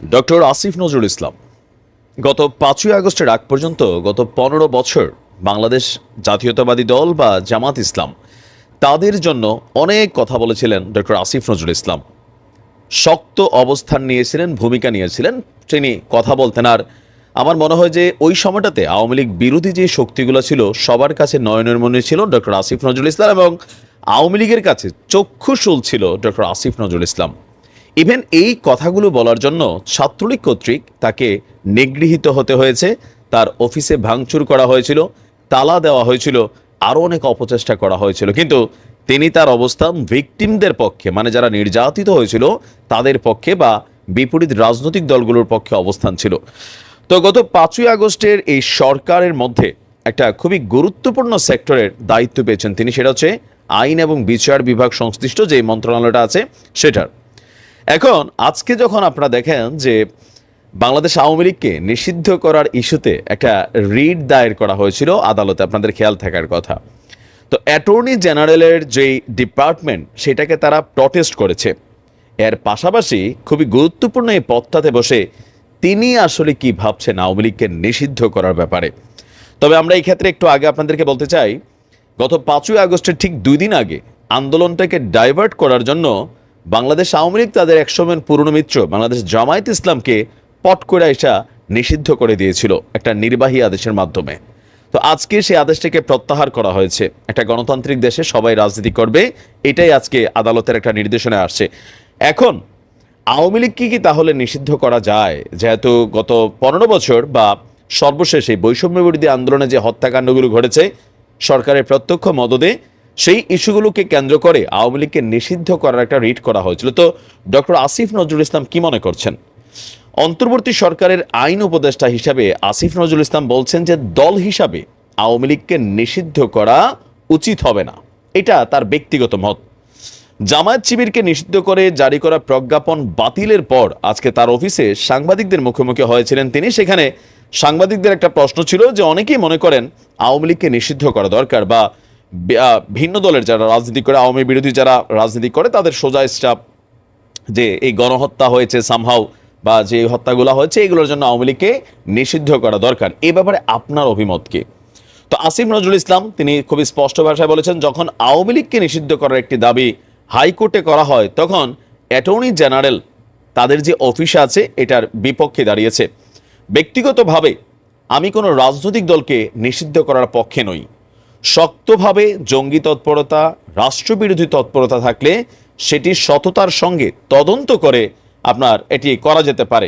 Doctor Asif Nazrul Islam গত ৫ই আগস্টের আগ পর্যন্ত গত ১৫ বছর বাংলাদেশ জাতীয়তাবাদী দল বা জামাত ইসলাম তাদের জন্য অনেক কথা বলেছিলেন ডক্টর আসিফ নজরুল ইসলাম। শক্ত অবস্থান নিয়েছিলেন, ভূমিকা নিয়েছিলেন, তিনি কথা বলতেন। আর আমার মনে হয় যে ওই সময়টাতে আওয়ামী লীগ বিরোধী যে শক্তিগুলো ছিল সবার কাছে নয়নের মনে ছিল ডক্টর আসিফ নজরুল ইসলাম, এবং আওয়ামী লীগের কাছে চক্ষুশূল ছিল ডক্টর আসিফ নজরুল ইসলাম। ইভেন এই কথাগুলো বলার জন্য ছাত্রলীগ কর্তৃক তাকে নিগৃহীত হতে হয়েছে, তার অফিসে ভাঙচুর করা হয়েছিল, তালা দেওয়া হয়েছিল, আরও অনেক অপচেষ্টা করা হয়েছিল, কিন্তু তিনি তার অবস্থান ভিকটিমদের পক্ষে, মানে যারা নির্যাতিত হয়েছিল তাদের পক্ষে বা বিপরীত রাজনৈতিক দলগুলোর পক্ষে অবস্থান ছিল। তো গত ৫ই আগস্টের এই সরকারের মধ্যে একটা খুবই গুরুত্বপূর্ণ সেক্টরের দায়িত্ব পেয়েছেন তিনি, সেটা হচ্ছে আইন এবং বিচার বিভাগ সংশ্লিষ্ট যে মন্ত্রণালয়টা আছে সেটার। এখন আজকে যখন আপনারা দেখেন যে বাংলাদেশ আওয়ামী লীগকে নিষিদ্ধ করার ইস্যুতে একটা রিট দায়ের করা হয়েছিল আদালতে, আপনাদের খেয়াল থাকার কথা। তো অ্যাটর্নি জেনারেলের যেই ডিপার্টমেন্ট সেটাকে তারা প্রটেস্ট করেছে। এর পাশাপাশি খুবই গুরুত্বপূর্ণ এই পদটাতে বসে তিনি আসলে কি ভাবছেন আওয়ামী লীগকে নিষিদ্ধ করার ব্যাপারে। তবে আমরা এই ক্ষেত্রে একটু আগে আপনাদেরকে বলতে চাই, গত ৫ই আগস্টের ঠিক ২ দিন আগে আন্দোলনটাকে ডাইভার্ট করার জন্য বাংলাদেশ আওয়ামী লীগ তাদের একসময়ের পুরনো মিত্র বাংলাদেশ জামায়াত ইসলামকে পট করে এসা নিষিদ্ধ করে দিয়েছিল একটা নির্বাহী আদেশের মাধ্যমে। তো আজকে সেই আদেশটাকে প্রত্যাহার করা হয়েছে। একটা গণতান্ত্রিক দেশে সবাই রাজনীতি করবে, এটাই আজকে আদালতের একটা নির্দেশনা আসছে। এখন আওয়ামী লীগকে কি তাহলে নিষিদ্ধ করা যায়? যেহেতু গত ১৫ বছর বা সর্বশেষ এই বৈষম্য বিরোধী আন্দোলনে যে হত্যাকাণ্ডগুলো ঘটেছে সরকারের প্রত্যক্ষ মদদে, সেই ইস্যুগুলোকে কেন্দ্র করে আওয়ামী লীগকে নিষিদ্ধ করার একটা রিট করা হয়েছিল। তো ডক্টর আসিফ নজরুল ইসলাম কি মনে করছেন? অন্তর্বর্তী সরকারের আইন উপদেষ্টা হিসাবে আসিফ নজরুল ইসলাম বলছেন যে দল হিসাবে আওয়ামী লীগকে নিষিদ্ধ করা উচিত হবে না, এটা তার ব্যক্তিগত মত। জামায়াত শিবিরকে নিষিদ্ধ করে জারি করা প্রজ্ঞাপন বাতিলের পর আজকে তার অফিসে সাংবাদিকদের মুখোমুখি হয়েছিলেন তিনি। সেখানে সাংবাদিকদের একটা প্রশ্ন ছিল যে অনেকেই মনে করেন আওয়ামী লীগকে নিষিদ্ধ করা দরকার, বা ভিন্ন দলের যারা রাজনীতি করে, আওয়ামী বিরোধী যারা রাজনীতি করে তাদের সোজা স্টাফ যে এই গণহত্যা হয়েছে সামহাও, বা যে হত্যাগুলো হয়েছে এগুলোর জন্য আওয়ামী লীগকে নিষিদ্ধ করা দরকার। এ ব্যাপারে আপনার অভিমত কি? তো আসিফ নজরুল ইসলাম তিনি খুবই স্পষ্ট ভাষায় বলেছেন, যখন আওয়ামী লীগকে নিষিদ্ধ করার একটি দাবি হাইকোর্টে করা হয় তখন অ্যাটর্নি জেনারেল তাদের যে অফিস আছে এটার বিপক্ষে দাঁড়িয়েছে। ব্যক্তিগতভাবে আমি কোনো রাজনৈতিক দলকে নিষিদ্ধ করার পক্ষে নই। শক্তভাবে জঙ্গি তৎপরতা, রাষ্ট্রবিরোধী তৎপরতা থাকলে সেটি সততার সঙ্গে তদন্ত করে আপনার এটি করা যেতে পারে।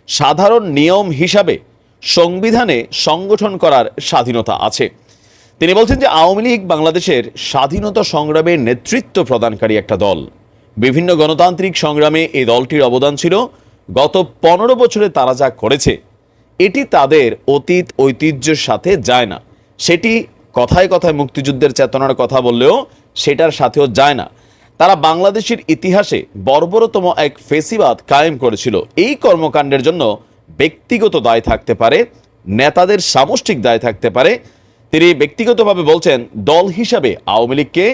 সাধারণ নিয়ম হিসাবে সংবিধানে সংগঠন করার স্বাধীনতা আছে। তিনি বলছেন যে আওয়ামী লীগ বাংলাদেশের স্বাধীনতা সংগ্রামের নেতৃত্ব প্রদানকারী একটা দল। বিভিন্ন গণতান্ত্রিক সংগ্রামে এই দলটির অবদান ছিল। গত ১৫ বছরে তারা যা করেছে এটি তাদের অতীত ঐতিহ্যের সাথে যায় না। সেটি কথায় কথায় মুক্তিযুদ্ধের চেতনার কথা বললেও সেটার সাথেও যায় না। তারা বাংলাদেশের ইতিহাসে বর্বরতম এক ফেসিবাদ কায়েম করেছিল। এই কর্মকাণ্ডের জন্য ব্যক্তিগত দায় থাকতে পারে, নেতাদের সামষ্টিক দায় থাকতে পারে। তিনি ব্যক্তিগতভাবে বলছেন দল হিসাবে আওয়ামী লীগকে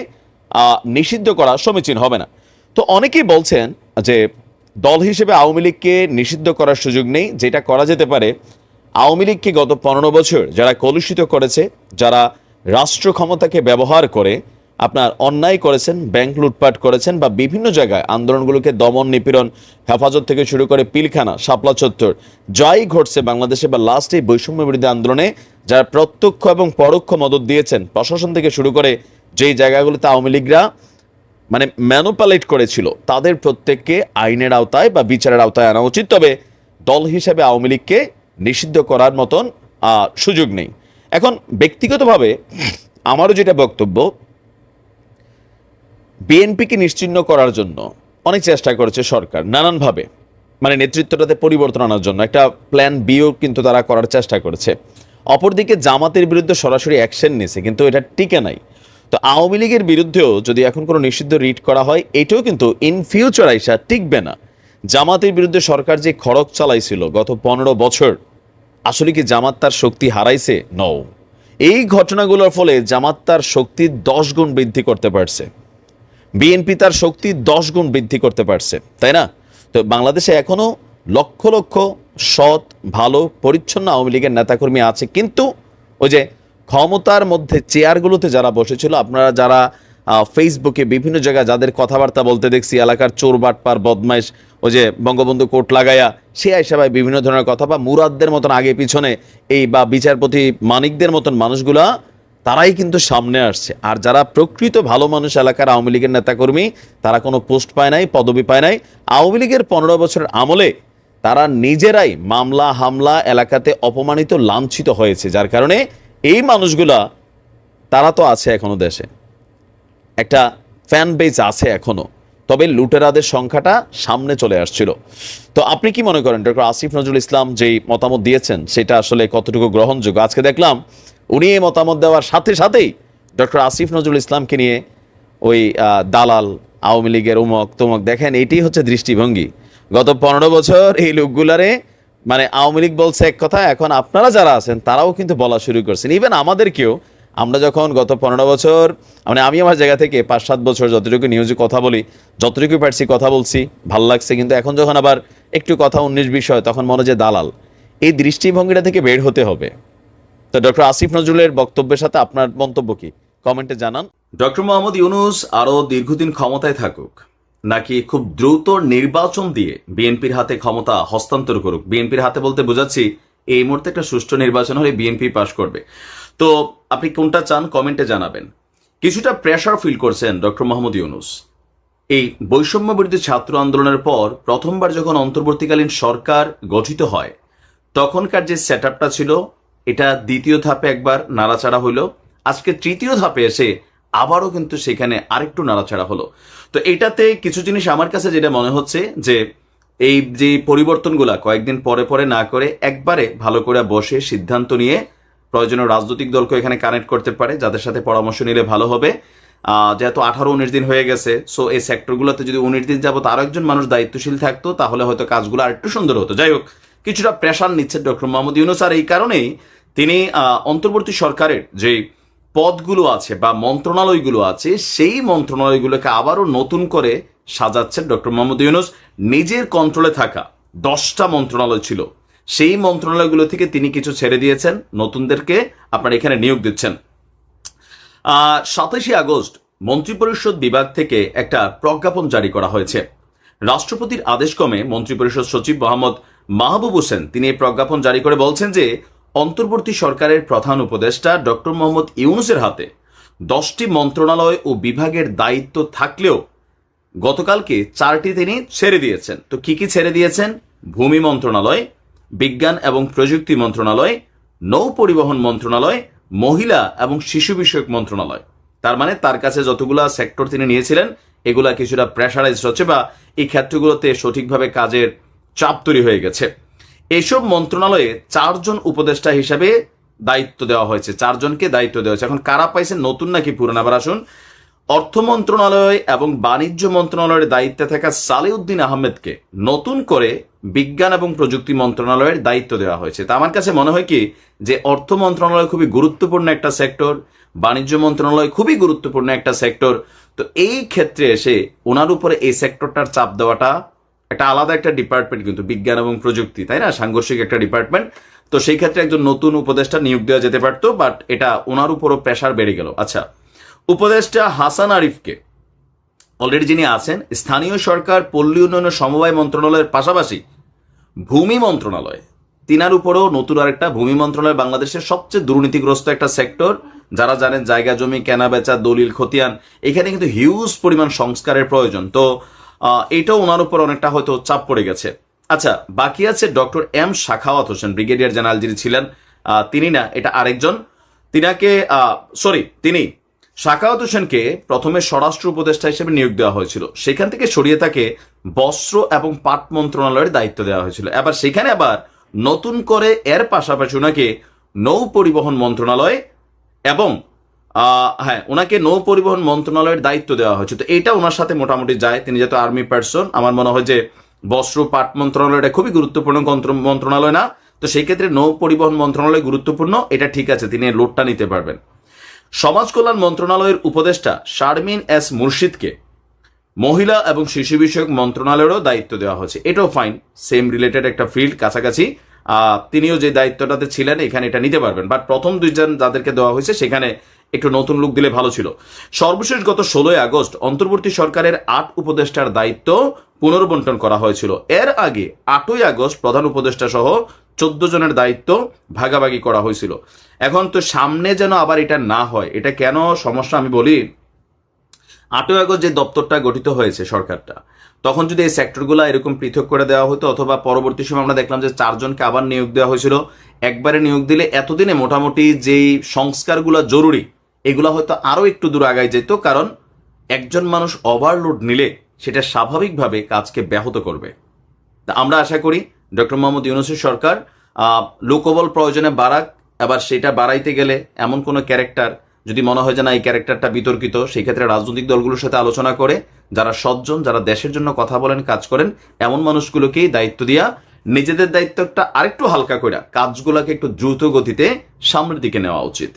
নিষিদ্ধ করা সমীচীন হবে না। তো অনেকেই বলছেন যে দল হিসেবে আওয়ামী লীগকে নিষিদ্ধ করার সুযোগ নেই। যেটা করা যেতে পারে, আওয়ামী লীগকে গত ১৫ বছর যারা কলুষিত করেছে, যারা রাষ্ট্র ক্ষমতাকে ব্যবহার করে আপনার অন্যায় করেছেন, ব্যাংক লুটপাট করেছেন, বা বিভিন্ন জায়গায় আন্দোলনগুলোকে দমন নিপীড়ন, হেফাজত থেকে শুরু করে পিলখানা, শাপলা চত্বর যাই ঘটছে বাংলাদেশে, বা লাস্ট এই বৈষম্য বিরোধী আন্দোলনে যারা প্রত্যক্ষ এবং পরোক্ষ মদত দিয়েছেন, প্রশাসন থেকে শুরু করে যেই জায়গাগুলোতে আওয়ামী লীগরা মানে ম্যানুপালেট করেছিল, তাদের প্রত্যেককে আইনের আওতায় বা বিচারের আওতায় আনা উচিত। তবে দল হিসেবে আওয়ামী লীগকে নিষিদ্ধ করার মতন সুযোগ নেই। এখন ব্যক্তিগতভাবে আমারও যেটা বক্তব্য, বিএনপিকে নিশ্চিহ্ন করার জন্য অনেক চেষ্টা করেছে সরকার নানানভাবে, মানে নেতৃত্বটাতে পরিবর্তন আনার জন্য একটা প্ল্যান বিও কিন্তু তারা করার চেষ্টা করেছে। অপরদিকে জামাতের বিরুদ্ধে সরাসরি অ্যাকশন নিয়েছে, কিন্তু এটা টিকে নাই। তো আওয়ামী লীগের বিরুদ্ধেও যদি এখন কোনো নিষিদ্ধ রিট করা হয় এটাও কিন্তু ইন ফিউচার আইসা টিকবে না। জামাতের বিরুদ্ধে সরকার যে খড়ক চালাইছিল গত ১৫ বছর, আসলে কি জামাত তার শক্তি হারাইছে? নও। এই ঘটনাগুলোর ফলে জামাত তার শক্তি ১০ গুণ বৃদ্ধি করতে পারছে, বিএনপি তার শক্তি ১০ গুণ বৃদ্ধি করতে পারছে, তাই না? তো বাংলাদেশে এখনো লক্ষ লক্ষ সৎ ভালো পরিচ্ছন্ন আওয়ামী লীগের নেতাকর্মী আছে, কিন্তু ওই যে ক্ষমতার মধ্যে চেয়ারগুলোতে যারা বসেছিল, আপনারা যারা ফেসবুকে বিভিন্ন জায়গায় যাদের কথাবার্তা বলতে দেখছি, এলাকার চোর বাটপার বদমাইশ, ওই যে বঙ্গবন্ধু কোট লাগাইয়া সে হিসাবে বিভিন্ন ধরনের কথা, বা মুরাদদের মতন আগে পিছনে এই বা বিচারপতি মানিকদের মতন মানুষগুলা, তারাই কিন্তু সামনে আসছে। আর যারা প্রকৃত ভালো মানুষ এলাকার আওয়ামী লীগের নেতাকর্মী, তারা কোনো পোস্ট পায় নাই, পদবি পায় নাই। আওয়ামী লীগের 15 বছরের আমলে তারা নিজেরাই মামলা হামলা এলাকাতে অপমানিত লাঞ্ছিত হয়েছে, যার কারণে এই মানুষগুলা তারা তো আছে এখনো দেশে, একটা ফ্যান বেস আছে এখনো, তবে লুটেরাদের সংখ্যাটা সামনে চলে আসছিল। তো আপনি কি মনে করেন ডক্টর আসিফ নজরুল ইসলাম যেই মতামত দিয়েছেন সেটা আসলে কতটুকু গ্রহণযোগ্য? আজকে দেখলাম উনি এই মতামত দেওয়ার সাথে সাথেই ডক্টর আসিফ নজরুল ইসলামকে নিয়ে ওই দালাল আওয়ামী লীগের উমক তুমক, দেখেন এইটাই হচ্ছে দৃষ্টিভঙ্গি। গত 15 বছর এই লোকগুলারে মানে আওয়ামী লীগ বলছে এক কথা, এখন আপনারা যারা আছেন তারাও কিন্তু বলা শুরু করছেন। ইভেন আমাদেরকেও, আমরা যখন গত 15 বছর, মানে আমি আমার জায়গা থেকে 5-7 বছর যতটুকু নিউজে কথা বলি, যতটুকু পারছি কথা বলছি, ভাল লাগছে, কিন্তু এখন যখন আবার একটু কথা 19-20 হয় তখন মনে যে দালাল, এই দৃষ্টিভঙ্গিটা থেকে বের হতে হবে। তো ডক্টর আসিফ নজরুলের বক্তব্যের সাথে আপনার মন্তব্য কি, কমেন্টে জানান। ডক্টর মোহাম্মদ ইউনূস আরো দীর্ঘদিন ক্ষমতায় থাকুক, নাকি খুব দ্রুত নির্বাচন দিয়ে বিএনপির হাতে ক্ষমতা হস্তান্তর করুক? বিএনপির হাতে বলতে বোঝাচ্ছি এই মুহূর্তে একটা সুষ্ঠু নির্বাচন হলে বিএনপি পাশ করবে। তো আপনি কোনটা চান কমেন্টে জানাবেন। কিছুটা প্রেশার ফিল করছেন ডক্টর মোহাম্মদ ইউনূস। এই বৈষম্য বিরোধী ছাত্র আন্দোলনের পর প্রথমবার যখন অন্তর্বর্তীকালীন সরকার গঠিত হয়, তখনকার যে সেট আপটা ছিল, এটা দ্বিতীয় ধাপে একবার নাড়াচাড়া হইল, আজকে তৃতীয় ধাপে এসে আবারও কিন্তু সেখানে আরেকটু নাড়াচাড়া হলো। তো এটাতে কিছু জিনিস আমার কাছে যেটা মনে হচ্ছে যে এই যে পরিবর্তনগুলা কয়েকদিন পরে পরে না করে একবারে ভালো করে বসে সিদ্ধান্ত নিয়ে প্রয়োজনীয় রাজনৈতিক দলকে এখানে কানেক্ট করতে পারে, যাদের সাথে পরামর্শ নিলে ভালো হবে। যেহেতু 18-19 দিন হয়ে গেছে, সো এই সেক্টরগুলোতে যদি 19 দিন যাবত আরো একজন মানুষ দায়িত্বশীল থাকতো তাহলে হয়তো কাজগুলো আর একটু সুন্দর হতো। যাই হোক, কিছুটা প্রেশার নিচ্ছে ডক্টর মোহাম্মদ ইউনূস, আর এই কারণেই তিনি অন্তর্বর্তী সরকারের যে পদগুলো আছে বা মন্ত্রণালয়গুলো আছে, সেই মন্ত্রণালয়গুলোকে আবারও নতুন করে সাজাচ্ছেন ডক্টর মোহাম্মদ ইউনূস। নিজের কন্ট্রোলে থাকা 10টা মন্ত্রণালয় ছিল, সেই মন্ত্রণালয়গুলো থেকে তিনি কিছু ছেড়ে দিয়েছেন, নতুনদেরকে আপনার এখানে নিয়োগ দিচ্ছেন। 27 আগস্ট মন্ত্রিপরিষদ বিভাগ থেকে একটা প্রজ্ঞাপন জারি করা হয়েছে। রাষ্ট্রপতির আদেশক্রমে মন্ত্রিপরিষদ সচিব মোহাম্মদ মাহবুব হোসেন তিনি এই প্রজ্ঞাপন জারি করে বলছেন যে অন্তর্বর্তী সরকারের প্রধান উপদেষ্টা ডক্টর মোহাম্মদ ইউনূসের হাতে 10টি মন্ত্রণালয় ও বিভাগের দায়িত্ব থাকলেও গতকালকে 4টি তিনি ছেড়ে দিয়েছেন। তো কি কি ছেড়ে দিয়েছেন? ভূমি মন্ত্রণালয়, বিজ্ঞান এবং প্রযুক্তি মন্ত্রণালয়, নৌ পরিবহন মন্ত্রণালয়, মহিলা এবং শিশু বিষয়ক মন্ত্রণালয়। তার মানে তার কাছে যতগুলা সেক্টর তিনি নিয়েছিলেন এগুলা কিছুটা প্রেশারাইজ হচ্ছে বা এই ক্ষেত্রগুলোতে সঠিকভাবে কাজের চাপ তৈরি হয়ে গেছে। এইসব মন্ত্রণালয়ে 4 জন উপদেষ্টা হিসাবে দায়িত্ব দেওয়া হয়েছে, 4 জনকে দায়িত্ব দেওয়া হয়েছে। এখন কারা পাইছেন, নতুন নাকি পুরনো? আবার আসুন, অর্থ মন্ত্রণালয় এবং বাণিজ্য মন্ত্রণালয়ের দায়িত্বে থাকা সালেউদ্দিন আহমেদকে নতুন করে বিজ্ঞান এবং প্রযুক্তি মন্ত্রণালয়ের দায়িত্ব দেওয়া হয়েছে। তা আমার কাছে মনে হয় কি যে অর্থ মন্ত্রণালয় খুবই গুরুত্বপূর্ণ একটা সেক্টর, বাণিজ্য মন্ত্রণালয় খুবই গুরুত্বপূর্ণ একটা সেক্টর। তো এই ক্ষেত্রে এসে ওনার উপরে এই সেক্টরটার চাপ দেওয়াটা একটা আলাদা একটা ডিপার্টমেন্ট, কিন্তু বিজ্ঞান এবং প্রযুক্তি, তাই না, সাংঘর্ষিক একটা ডিপার্টমেন্ট। তো সেই ক্ষেত্রে একজন নতুন উপদেষ্টা নিয়োগ দেওয়া যেতে পারতো, বাট এটা ওনার উপরও প্রেশার বেড়ে গেল। আচ্ছা, উপদেষ্টা হাসান আরিফকে অলরেডি যিনি আছেন, স্থানীয় সরকার পল্লী উন্নয়ন সমবায় মন্ত্রণালয়ের পাশাপাশি ভূমি মন্ত্রণালয়, তিনার উপরও নতুন আরেকটা ভূমি মন্ত্রণালয়, বাংলাদেশের সবচেয়ে দুর্নীতিগ্রস্ত একটা সেক্টর। যারা জানেন জায়গা জমি কেনা বেচা, দলিল খতিয়ান, এখানে কিন্তু হিউজ পরিমাণ সংস্কারের প্রয়োজন। তো এটাও ওনার উপর অনেকটা হয়তো চাপ পড়ে গেছে। আচ্ছা, বাকি আছে doctor M Sakhawat Hossain, brigadier general যিনি ছিলেন, তিনি না, এটা আরেকজন। তিনি সাখাওয়াত হোসেনকে প্রথমে স্বরাষ্ট্র উপদেষ্টা হিসেবে নিয়োগ দেওয়া হয়েছিল, সেখান থেকে সরিয়ে তাকে বস্ত্র এবং পাট মন্ত্রণালয়ের দায়িত্ব দেওয়া হয়েছিল। এবার সেখানে আবার নতুন করে এর পাশাপাশি ওনাকে নৌ পরিবহন মন্ত্রণালয় এবং ওনাকে নৌ পরিবহন মন্ত্রণালয়ের দায়িত্ব দেওয়া হয়েছে। তো এটা ওনার সাথে মোটামুটি যায়, তিনি যেহেতু আর্মি পার্সন, আমার মনে হয় যে বস্ত্র পাট মন্ত্রণালয়টা খুবই গুরুত্বপূর্ণ মন্ত্রণালয় না, তো সেই ক্ষেত্রে নৌ পরিবহন মন্ত্রণালয় গুরুত্বপূর্ণ, এটা ঠিক আছে, তিনি লোডটা নিতে পারবেন। সমাজ কল্যাণ মন্ত্রণালয়ের উপদেষ্টা শারমিন এস মুর্শিদকে মহিলা এবং শিশু বিষয়ক মন্ত্রণালয়েরও দায়িত্ব দেওয়া হয়েছে। এটাও ফাইন, সেম রিলেটেড একটা ফিল্ড, কাছাকাছি। তিনিও যে দায়িত্বটাতে ছিলেন এখানে এটা নিতে পারবেন, বাট প্রথম দুইজন যাদেরকে দেওয়া হয়েছে সেখানে একটু নতুন লুক দিলে ভালো ছিল। সর্বশেষ গত 16 আগস্ট অন্তর্বর্তী সরকারের 8 উপদেষ্টার দায়িত্ব পুনর্বন্টন করা হয়েছিল। এর আগে 8ই আগস্ট প্রধান উপদেষ্টা সহ 14 জনের দায়িত্ব ভাগাভাগি করা হয়েছিল। এখন তো সামনে যেন আবার এটা না হয়, এটা কেন সমস্যা আমি বলি। 8ই আগস্ট যে দপ্তরটা গঠিত হয়েছে সরকারটা, তখন যদি এই সেক্টরগুলো এরকম পৃথক করে দেওয়া হতো, অথবা পরবর্তী সময় আমরা দেখলাম যে 4 জনকে আবার নিয়োগ দেওয়া হয়েছিল, একবারে নিয়োগ দিলে এতদিনে মোটামুটি যেই সংস্কারগুলো জরুরি এগুলো হয়তো আরো একটু দূর আগায় যেত। কারণ একজন মানুষ ওভারলোড নিলে সেটা স্বাভাবিকভাবে কাজকে ব্যাহত করবে। তা আমরা আশা করি ডক্টর মোহাম্মদ ইউনূসের সরকার লোকবল প্রয়োজনে বাড়াক, আবার সেটা বাড়াইতে গেলে এমন কোনো ক্যারেক্টার যদি মনে হয় যে না এই ক্যারেক্টারটা বিতর্কিত, সেই ক্ষেত্রে রাজনৈতিক দলগুলোর সাথে আলোচনা করে যারা সজ্জন, যারা দেশের জন্য কথা বলেন, কাজ করেন, এমন মানুষগুলোকেই দায়িত্ব দিয়া নিজেদের দায়িত্বটা আরেকটু হালকা করে কাজগুলোকে একটু দ্রুত গতিতে সামনের দিকে নেওয়া উচিত।